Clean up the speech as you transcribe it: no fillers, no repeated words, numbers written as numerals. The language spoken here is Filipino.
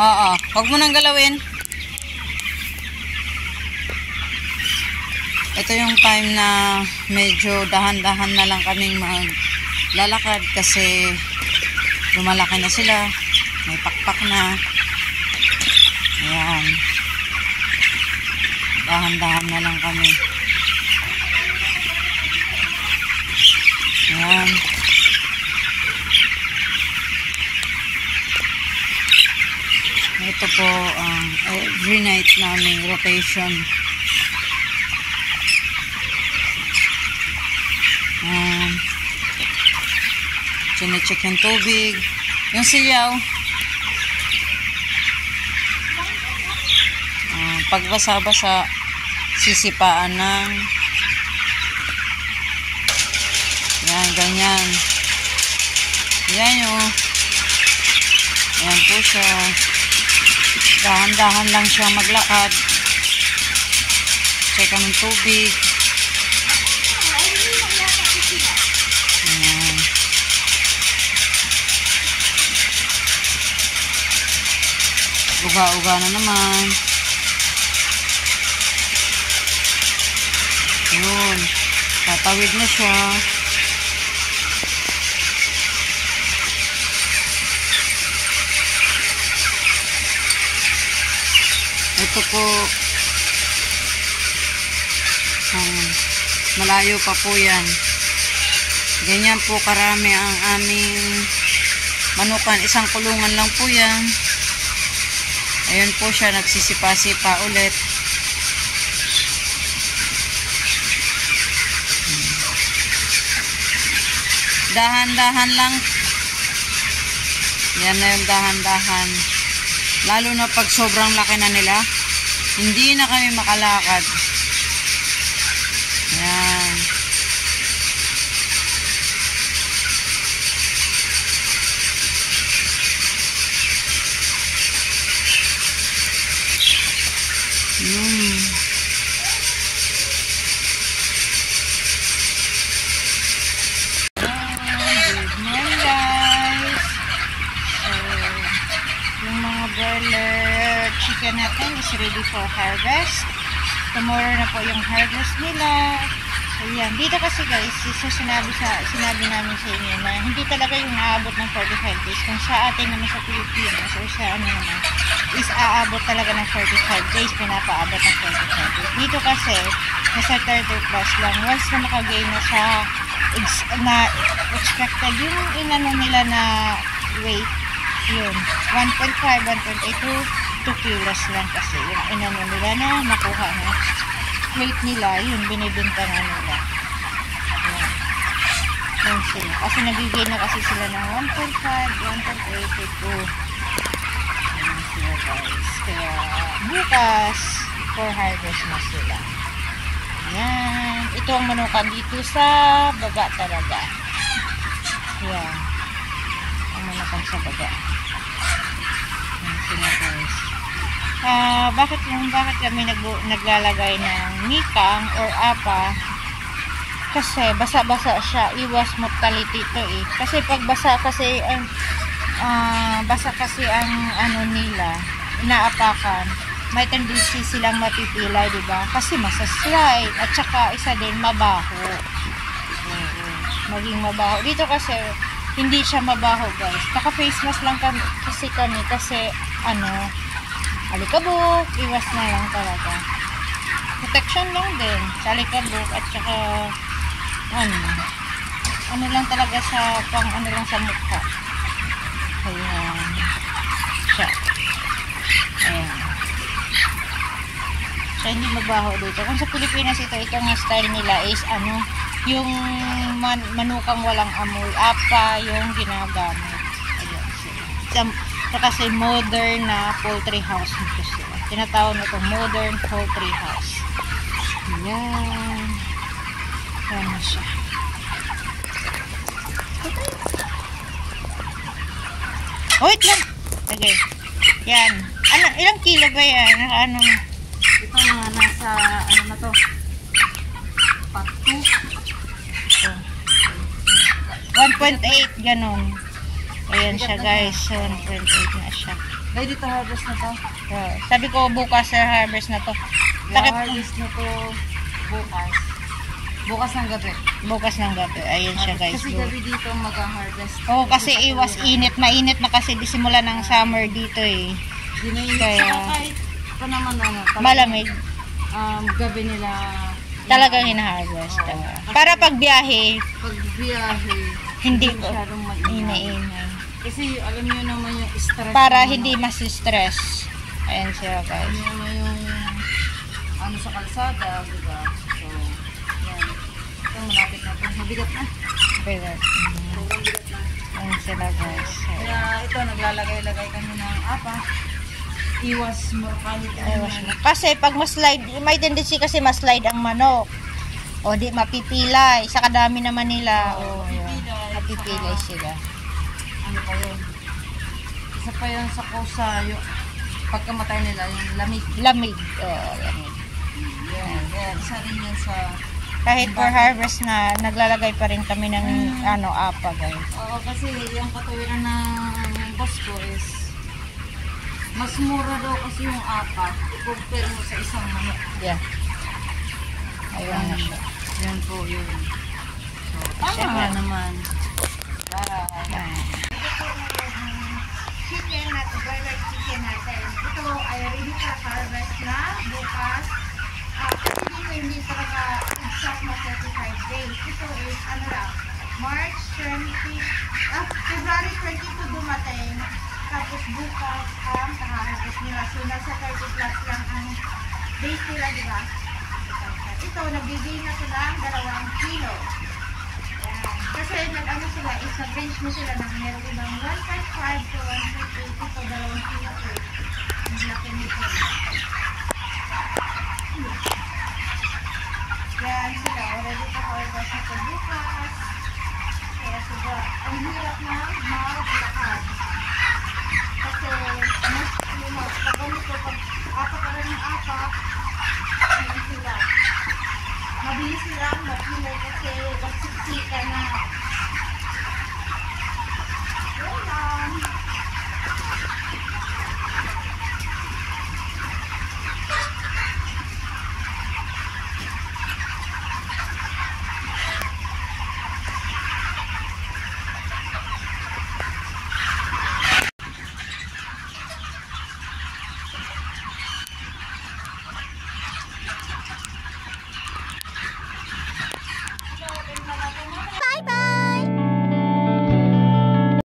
Oo, huwag mo nang galawin. Ito yung time na medyo dahan-dahan na lang kaming maglalakad kasi lumalaki na sila. May pakpak na. Ayan. Dahan-dahan na lang kami. Ayan. Ito po ang every night naming rotation. Chine-check yung tubig. Yung siyaw. Pagbasa-basa, sisipaan ng yan, ganyan. Yan yung ayan po siya. Dahan-dahan lang siya maglakad. Check ng tubig. Ayan. Uga-uga na naman. Yun. Tatawid na siya. Ito po. Malayo pa po yan. Ganyan po karami ang aming manukan. Isang kulungan lang po yan. Ayun po siya. Nagsisipa-sipa ulit. Dahan-dahan lang. Yan na yung dahan-dahan. Lalo na pag sobrang laki na nila, hindi na kami makalakad. Yan. Broiler chicken natin is ready for harvest. Tomorrow na po yung harvest nila. Ayan. Dito kasi guys, sinabi namin sa inyo na hindi talaga yung aabot ng 45 days. Kung sa atin naman sa Pilipinas or sa ano naman, is aabot talaga ng 45 days. Pinapaabot ng 45 days. Dito kasi, nasa 30 plus lang. Once na makagain na sa expected yung inano nila na weight, yun, 1.5, 1.8 to 2 kilos lang kasi yung inano nila na makuha na weight nila, yun, binibinta na nila. Yan sila. Kasi nagigay na kasi sila ng 1.5, 1.8 to 2. Yan sila guys. Kaya bukas, for harvest na sila. Yan. Ito ang manukan dito sa baba talaga. Yan. Ang manukan sa baba. Guys. Bakit kami naglalagay ng nikang or apa? Kasi basa-basa siya, iwas mortality to eh. Kasi pag basa kasi ang ano nila, inaapakan, may tendency silang mapipilay, di ba? Kasi masaslide at saka isa din mabaho. Maging mabaho. Dito kasi hindi siya mabaho guys. Naka-face mask lang kasi kami kasi ano, alikabok, iwas na lang talaga. Protection lang din sa alikabok at saka ano lang talaga sa pang ano lang sa mukha. Ayan. Siya. Ayan. Siya hindi mabaho dito. Kung sa Pilipinas ito nga style nila is ano, yung manukang walang amoy, apa yung ginagamit. Ayan sila. Kasi modern na poultry house nito sila. Tinatawag na itong modern poultry house. Ayan. Ayan na siya. Wait lang. Okay. Yan. Ano, ilang kilo ba yan? Ano? Ito mga nasa, ano na to? Patu. 1.8, ganun. Ayan siya guys. 1.8 na siya. Ready to harvest na to. Sabi ko bukas harvest na to. Harvest na to bukas. Bukas ng gabi. Bukas ng gabi. Ayan siya guys. Kasi gabi dito mag-harvest. Oo, kasi iwas init. Mainit na kasi disimula ng summer dito eh. Dinainit. Kaya, Saka kahit pa naman malamig. Gabi nila Talagang hina-harvest. Para pag biyahe, pag biyahe, hindi ko masyadong inaingay. Kasi alam niyo naman yung stress. Para hindi mas-stress. Ayan siya guys. Alam niyo naman yung ano sa kalsada, diba? So, yan. Ito, malapit na ito. Mabigat na. Bigat. Sobrang bigat na. Ayan sila guys. Kaya ito, naglalagay-lagay kami ng apa. Iwas mortality. Kasi pag ma-slide, may tendency kasi ma-slide ang manok. O di mapipilay. Sa kadami naman nila. O, mapipilay sila. Ano pa yun? Isa pa yun sa kusa, yung pagkamatay nila, yung lamig. Lamig. O, lamig. Yan. Kaya isa rin yun sa... Kahit for harvest na, naglalagay pa rin kami ng apa guys. Oo, kasi yung katawiran ng boss ko is mas mura daw kasi yung apa i-compare mo sa isang manok. Yeah. Ayun na siya. Yan po yun. So, tama naman. Chicken natin, broiler chicken natin. Ito ay ready for harvest na bukas. Kasi dito hindi talaga exact na 35 days. Ito is ano lang, March 20, February 22 dumating. Tapos bukas ang kaharvest nila. So nasa 30 plus lang ang days nila, di ba? Ito, nagbibigay na sila ng 2 kilo. Kasi nag-ano sila, isa-range mo sila ng meron ibang 1.5 to 1.8 ito, 2 kilo. Ang laki nito. Yan sila, already to harvest na ito bukas. Kaya sila, ang hirap na maglakad. Kasi, pag ganito, pag apat ka rin ng apat, ano sila. Mabilis silang mapilay kasi magsiksika na.